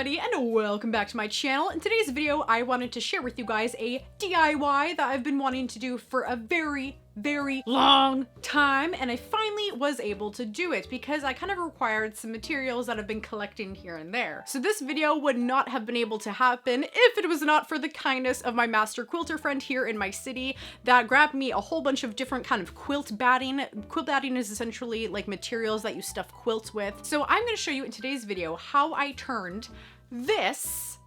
everybody, and welcome back to my channel. In today's video, I wanted to share with you guys a DIY that I've been wanting to do for a very long time, and I finally was able to do it because I kind of required some materials that I've been collecting here and there. So this video would not have been able to happen if it was not for the kindness of my master quilter friend here in my city that grabbed me a whole bunch of different kind of quilt batting. Quilt batting is essentially like materials that you stuff quilts with. So I'm going to show you in today's video how I turned this.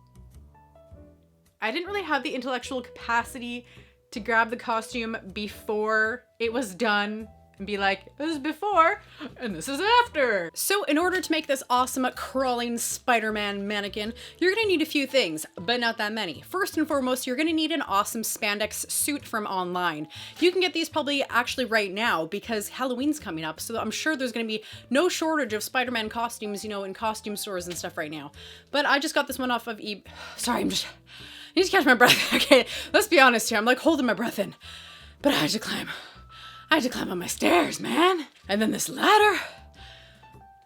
I didn't really have the intellectual capacity to grab the costume before it was done and be like, this is before and this is after. So in order to make this awesome crawling Spider-Man mannequin, you're gonna need a few things, but not that many. First and foremost, you're gonna need an awesome spandex suit from online. You can get these probably actually right now because Halloween's coming up, so I'm sure there's gonna be no shortage of Spider-Man costumes, you know, in costume stores and stuff right now. But I just got this one off of Sorry, I need to catch my breath. Okay, let's be honest here. I'm like holding my breath in. But I had to climb on my stairs, man. And then this ladder.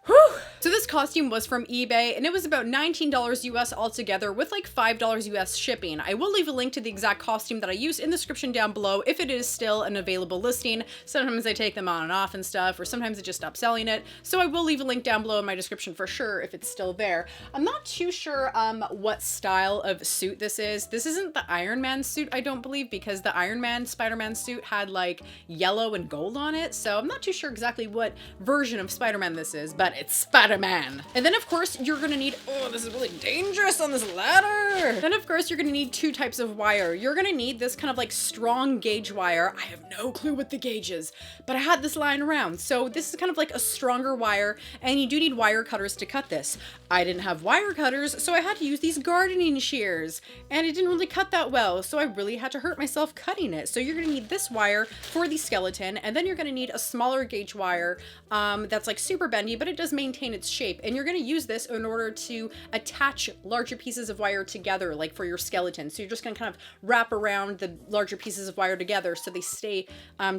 Whew. So this costume was from eBay and it was about $19 US altogether with like $5 US shipping. I will leave a link to the exact costume that I used in the description down below if it is still an available listing. Sometimes I take them on and off and stuff, or sometimes I just stop selling it. So I will leave a link down below in my description for sure if it's still there. I'm not too sure what style of suit this is. This isn't the Iron Man suit, I don't believe, because the Iron Man Spider-Man suit had like yellow and gold on it. So I'm not too sure exactly what version of Spider-Man this is, but it's Spider-Man. And then of course you're gonna need, oh, this is really dangerous on this ladder. Then of course you're gonna need two types of wire. You're gonna need this kind of like strong gauge wire. I have no clue what the gauge is, but I had this lying around. So this is kind of like a stronger wire, and you do need wire cutters to cut this. I didn't have wire cutters, so I had to use these gardening shears, and it didn't really cut that well, so I really had to hurt myself cutting it. So you're gonna need this wire for the skeleton, and then you're gonna need a smaller gauge wire that's like super bendy, but it does maintain its shape. And you're gonna use this in order to attach larger pieces of wire together, like for your skeleton. So you're just gonna kind of wrap around the larger pieces of wire together so they stay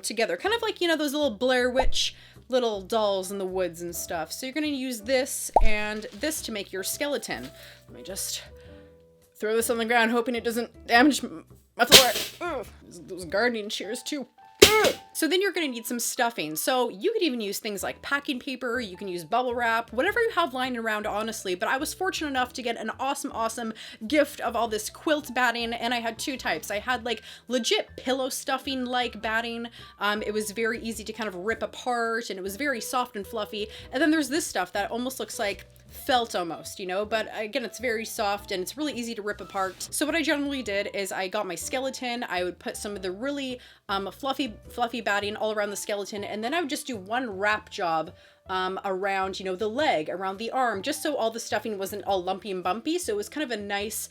together. Kind of like, you know, those little Blair Witch little dolls in the woods and stuff. So you're gonna use this and this to make your skeleton. Let me just throw this on the ground, hoping it doesn't damage my floor. Ugh, those gardening shears too. So then you're gonna need some stuffing. So you could even use things like packing paper, you can use bubble wrap, whatever you have lying around, honestly. But I was fortunate enough to get an awesome gift of all this quilt batting, and I had two types. I had like legit pillow stuffing like batting. It was very easy to kind of rip apart, and it was very soft and fluffy. And then there's this stuff that almost looks like felt almost, you know, but again, it's very soft and it's really easy to rip apart. So what I generally did is I got my skeleton, I would put some of the really fluffy batting all around the skeleton, and then I would just do one wrap job around, you know, the leg, around the arm, just so all the stuffing wasn't all lumpy and bumpy. So it was kind of a nice,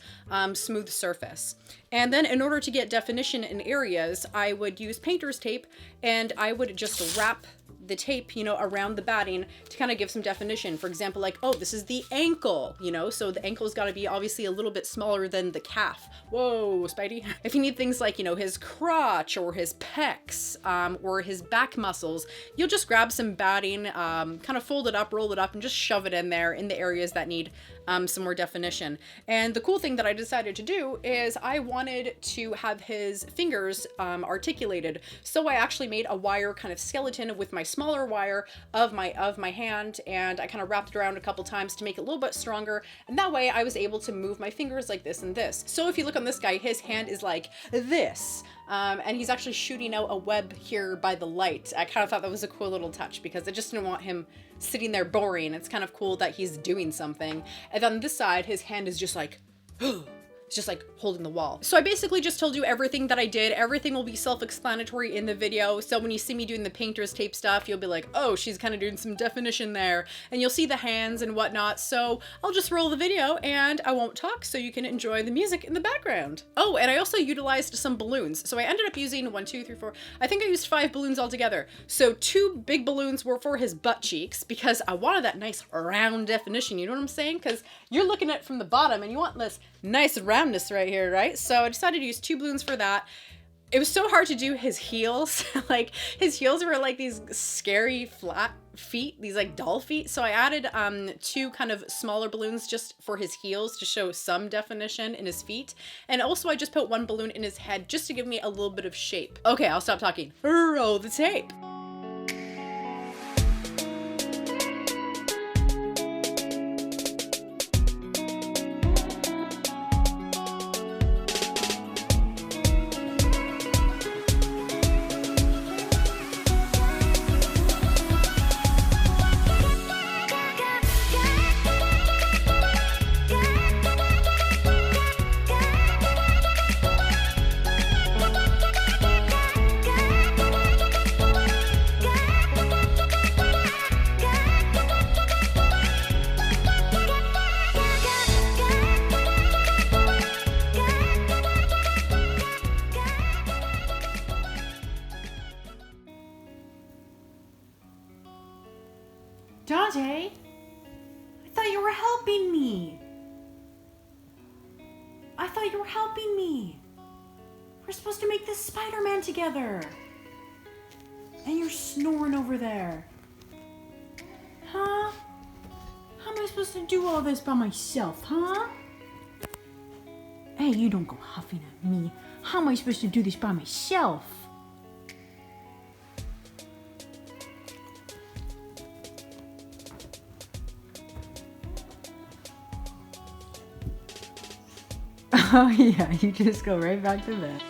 smooth surface. And then in order to get definition in areas, I would use painter's tape, and I would just wrap the tape, you know, around the batting to kind of give some definition. For example, like, oh, this is the ankle, you know, so the ankle's got to be obviously a little bit smaller than the calf. Whoa, Spidey. If you need things like, you know, his crotch or his pecs or his back muscles, you'll just grab some batting, kind of fold it up, roll it up, and just shove it in there in the areas that need some more definition. And the cool thing that I decided to do is I wanted to have his fingers articulated. So I actually made a wire kind of skeleton with my smaller wire of my hand, and I kind of wrapped it around a couple times to make it a little bit stronger. And that way I was able to move my fingers like this and this. So if you look on this guy, his hand is like this. And he's actually shooting out a web here by the light. I kind of thought that was a cool little touch because I just didn't want him sitting there boring. It's kind of cool that he's doing something. And then this side, his hand is just like, it's just like holding the wall. So I basically just told you everything that I did. Everything will be self-explanatory in the video. So when you see me doing the painter's tape stuff, you'll be like, oh, she's kind of doing some definition there. And you'll see the hands and whatnot. So I'll just roll the video and I won't talk so you can enjoy the music in the background. Oh, and I also utilized some balloons. So I ended up using 1, 2, 3, 4. I think I used 5 balloons altogether. So 2 big balloons were for his butt cheeks because I wanted that nice round definition. You know what I'm saying? Because you're looking at it from the bottom and you want this nice roundness right here, right? So I decided to use 2 balloons for that. It was so hard to do his heels. Like his heels were like these scary flat feet, these like doll feet. So I added 2 kind of smaller balloons just for his heels to show some definition in his feet. And also I just put 1 balloon in his head just to give me a little bit of shape. Okay, I'll stop talking. Roll the tape. Dante, I thought you were helping me. I thought you were helping me. We're supposed to make this Spider-Man together. And you're snoring over there. Huh? How am I supposed to do all this by myself, huh? Hey, you don't go huffing at me. How am I supposed to do this by myself? Oh yeah, you just go right back to bed.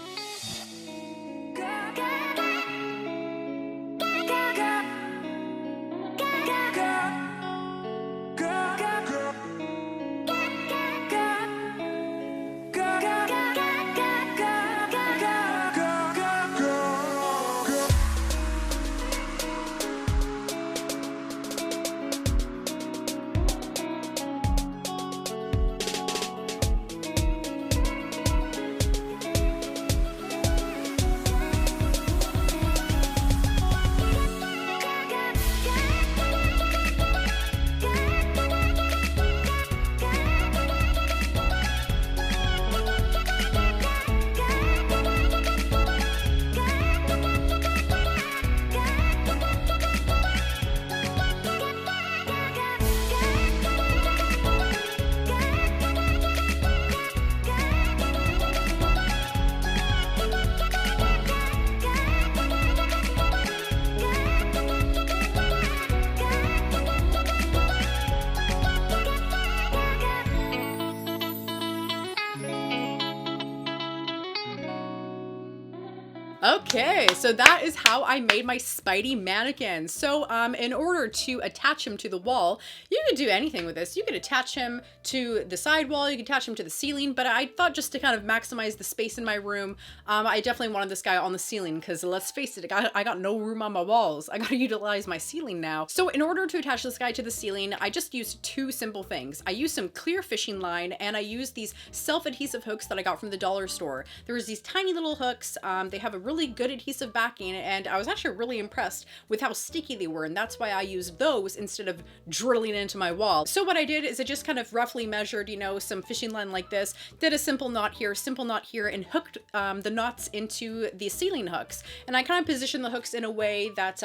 Okay, so that is how I made my Spidey mannequin. So in order to attach him to the wall, you could do anything with this. You could attach him to the side wall, you could attach him to the ceiling, but I thought just to kind of maximize the space in my room, I definitely wanted this guy on the ceiling because let's face it, I got no room on my walls. I gotta utilize my ceiling now. So in order to attach this guy to the ceiling, I just used 2 simple things. I used some clear fishing line and I used these self-adhesive hooks that I got from the dollar store. There was these tiny little hooks. They have a really good adhesive backing and I was actually really impressed with how sticky they were, and that's why I used those instead of drilling into my wall. So what I did is I just kind of roughly measured, you know, some fishing line like this, did a simple knot here, and hooked the knots into the ceiling hooks. And I kind of positioned the hooks in a way that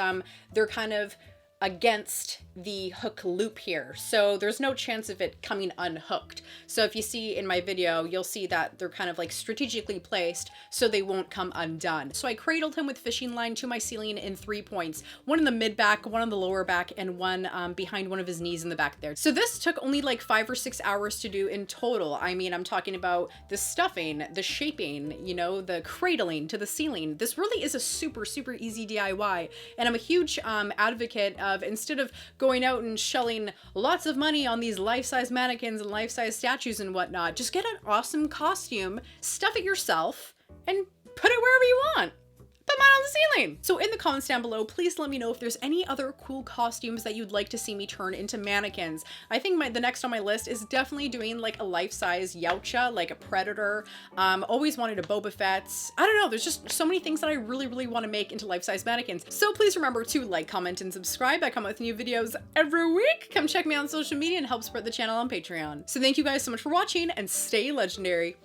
they're kind of against the hook loop here, so there's no chance of it coming unhooked. So if you see in my video, you'll see that they're kind of like strategically placed so they won't come undone. So I cradled him with fishing line to my ceiling in 3 points, one in the mid back, one on the lower back, and one behind one of his knees in the back there. So this took only like 5 or 6 hours to do in total. I mean, I'm talking about the stuffing, the shaping, you know, the cradling to the ceiling. This really is a super easy DIY, and I'm a huge advocate of, instead of going out and shelling lots of money on these life-size mannequins and life-size statues and whatnot, just get an awesome costume, stuff it yourself, and put it wherever you want. Put mine on the ceiling. So in the comments down below, please let me know if there's any other cool costumes that you'd like to see me turn into mannequins. I think the next on my list is definitely doing like a life-size Yautja, like a Predator. Always wanted a Boba Fett. I don't know, there's just so many things that I really want to make into life-size mannequins. So please remember to like, comment, and subscribe. I come out with new videos every week. Come check me out on social media and help support the channel on Patreon. So thank you guys so much for watching and stay legendary.